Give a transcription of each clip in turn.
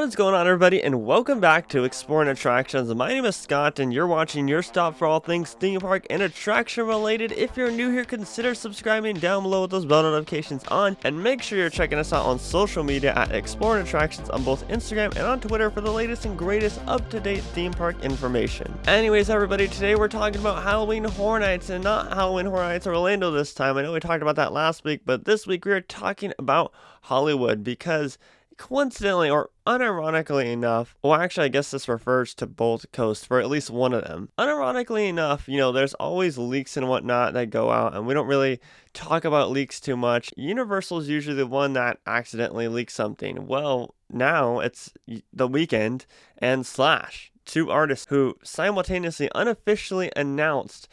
What is going on, everybody, and welcome back to Exploring Attractions. My name is Scott, and you're watching your stop for all things theme park and attraction related. If you're new here, consider subscribing down below with those bell notifications on, and make sure you're checking us out on social media at Exploring Attractions on both Instagram and on Twitter for the latest and greatest up-to-date theme park information. Anyways, everybody, today we're talking about Halloween Horror Nights, and not Halloween Horror Nights Orlando this time. I know we talked about that last week, but this week we are talking about Hollywood because coincidentally or unironically enough, well, actually I guess this refers to both coasts for at least one of them. Unironically enough, you know, there's always leaks and whatnot that go out, and we don't really talk about leaks too much. Universal's usually the one that accidentally leaks something. Well, now it's The Weeknd and Slash, two artists who simultaneously unofficially announced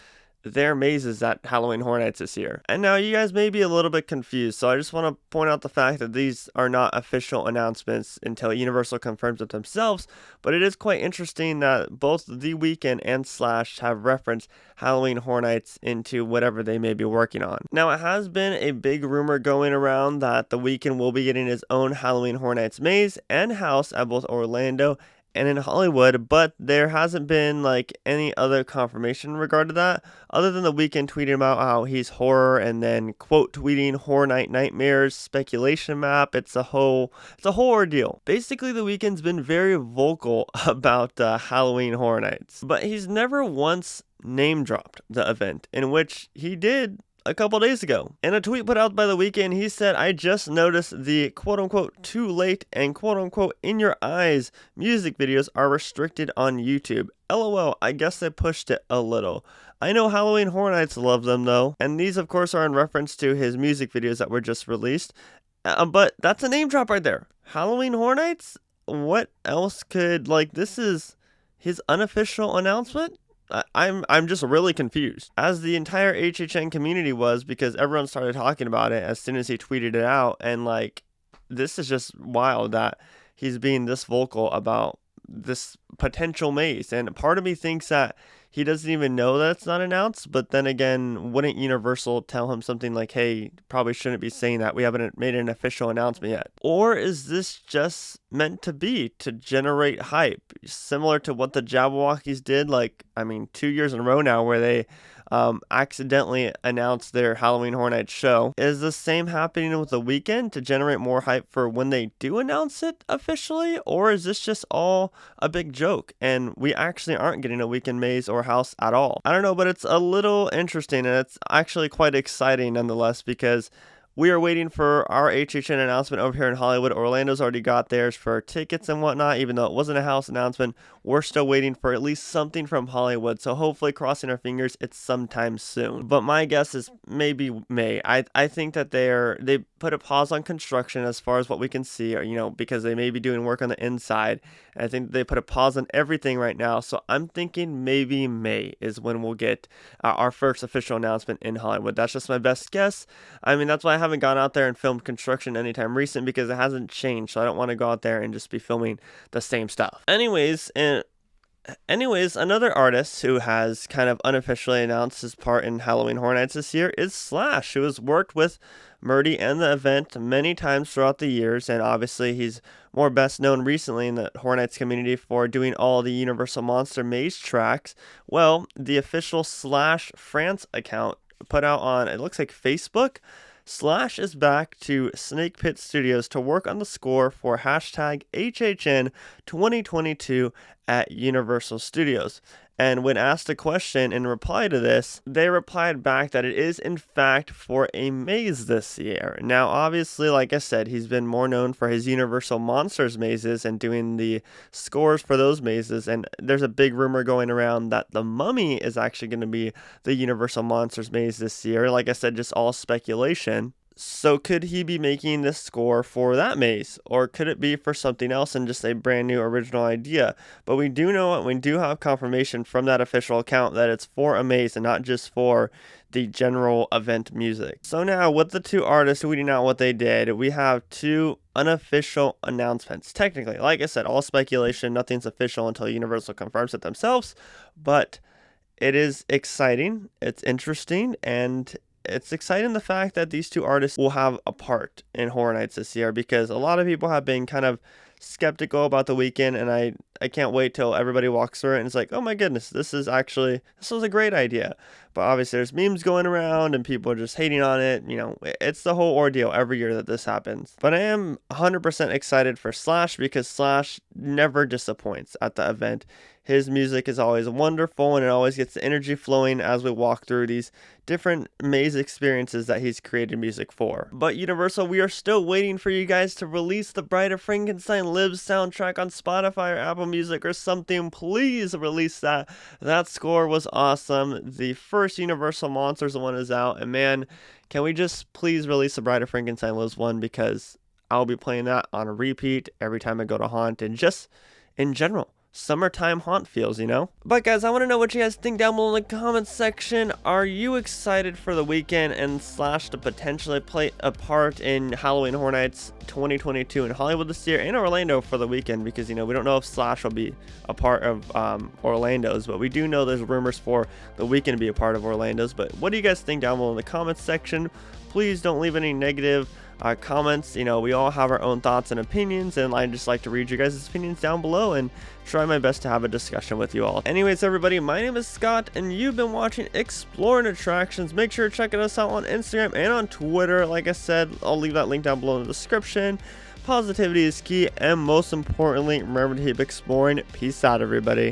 their mazes at Halloween Horror Nights this year. And now you guys may be a little bit confused, so I just want to point out the fact that these are not official announcements until Universal confirms it themselves, but it is quite interesting that both The Weeknd and Slash have referenced Halloween Horror Nights into whatever they may be working on. Now, it has been a big rumor going around that The Weeknd will be getting his own Halloween Horror Nights maze and house at both Orlando and in Hollywood, but there hasn't been like any other confirmation in regard to that, other than The Weeknd tweeting about how he's horror and then quote tweeting Horror Night Nightmares speculation map. It's a whole ordeal. Basically, The Weeknd's been very vocal about Halloween Horror Nights, but he's never once name dropped the event, in which he did a couple days ago. In a tweet put out by The Weeknd, he said, "I just noticed the quote-unquote too late and quote-unquote in your eyes music videos are restricted on YouTube. LOL, I guess they pushed it a little. I know Halloween Horror Nights love them though." And these of course are in reference to his music videos that were just released. But that's a name drop right there. Halloween Horror Nights? What else could, like, this is his unofficial announcement? I'm just really confused, as the entire HHN community was, because everyone started talking about it as soon as he tweeted it out. And like, this is just wild that he's being this vocal about this potential maze. And part of me thinks that he doesn't even know that it's not announced, but then again, wouldn't Universal tell him something like, hey, probably shouldn't be saying that, we haven't made an official announcement yet? Or is this just meant to be to generate hype, similar to what the Jabberwockies did, like, I mean, 2 years in a row now, where they accidentally announced their Halloween Horror Nights show? Is the same happening with The Weeknd to generate more hype for when they do announce it officially? Or is this just all a big joke and we actually aren't getting a Weeknd maze or house at all? I don't know, but it's a little interesting, and it's actually quite exciting nonetheless, because we are waiting for our HHN announcement over here in Hollywood. Orlando's already got theirs for tickets and whatnot, even though it wasn't a house announcement. We're still waiting for at least something from Hollywood, so hopefully, crossing our fingers, it's sometime soon. But my guess is maybe May. I think that they put a pause on construction as far as what we can see, or, you know, because they may be doing work on the inside. And I think they put a pause on everything right now, so I'm thinking maybe May is when we'll get our first official announcement in Hollywood. That's just my best guess. I mean, that's why I haven't gone out there and filmed construction anytime recent, because it hasn't changed, so I don't want to go out there and just be filming the same stuff. Anyways, another artist who has kind of unofficially announced his part in Halloween Horror Nights this year is Slash, who has worked with Murdy and the event many times throughout the years, and obviously he's more best known recently in the Horror Nights community for doing all the Universal Monster Maze tracks. Well, the official Slash France account put out on, it looks like Facebook, Slash is back to Snake Pit Studios to work on the score for hashtag HHN 2022 at Universal Studios. And when asked a question in reply to this, they replied back that it is in fact for a maze this year. Now, obviously, like I said, he's been more known for his Universal Monsters mazes and doing the scores for those mazes. And there's a big rumor going around that The Mummy is actually going to be the Universal Monsters maze this year. Like I said, just all speculation. So could he be making this score for that maze, or could it be for something else and just a brand new original idea? But we do know, we do have confirmation from that official account that it's for a maze and not just for the general event music. So now, with the two artists tweeting out what they did, we have two unofficial announcements. Technically, like I said, all speculation, nothing's official until Universal confirms it themselves, but it is exciting, it's interesting, and it's exciting the fact that these two artists will have a part in Horror Nights this year, because a lot of people have been kind of skeptical about the Weeknd, and I can't wait till everybody walks through it and it's like, oh my goodness, this was a great idea. But obviously there's memes going around and people are just hating on it. You know, it's the whole ordeal every year that this happens. But I am 100% excited for Slash because Slash never disappoints at the event. His music is always wonderful and it always gets the energy flowing as we walk through these different maze experiences that he's created music for. But Universal, we are still waiting for you guys to release the Bride of Frankenstein Lives soundtrack on Spotify or Apple Music or something. Please release that. That score was awesome. The first Universal Monsters one is out, and man, can we just please release the Bride of Frankenstein Lives one, because I'll be playing that on a repeat every time I go to Haunt, and just in general, summertime haunt feels, you know? But guys, I want to know what you guys think down below in the comments section. Are you excited for the Weeknd and Slash to potentially play a part in Halloween Horror Nights 2022 in Hollywood this year, and Orlando for the Weeknd? Because, you know, we don't know if Slash will be a part of Orlando's, but we do know there's rumors for the Weeknd to be a part of Orlando's. But what do you guys think down below in the comments section? Please don't leave any negative comments. You know, we all have our own thoughts and opinions, and I just like to read your guys' opinions down below and try my best to have a discussion with you all. Anyways, everybody, my name is Scott, and you've been watching Exploring Attractions. Make sure to check us out on Instagram and on Twitter. Like I said, I'll leave that link down below in the description. Positivity is key, and most importantly, remember to keep exploring. Peace out, everybody.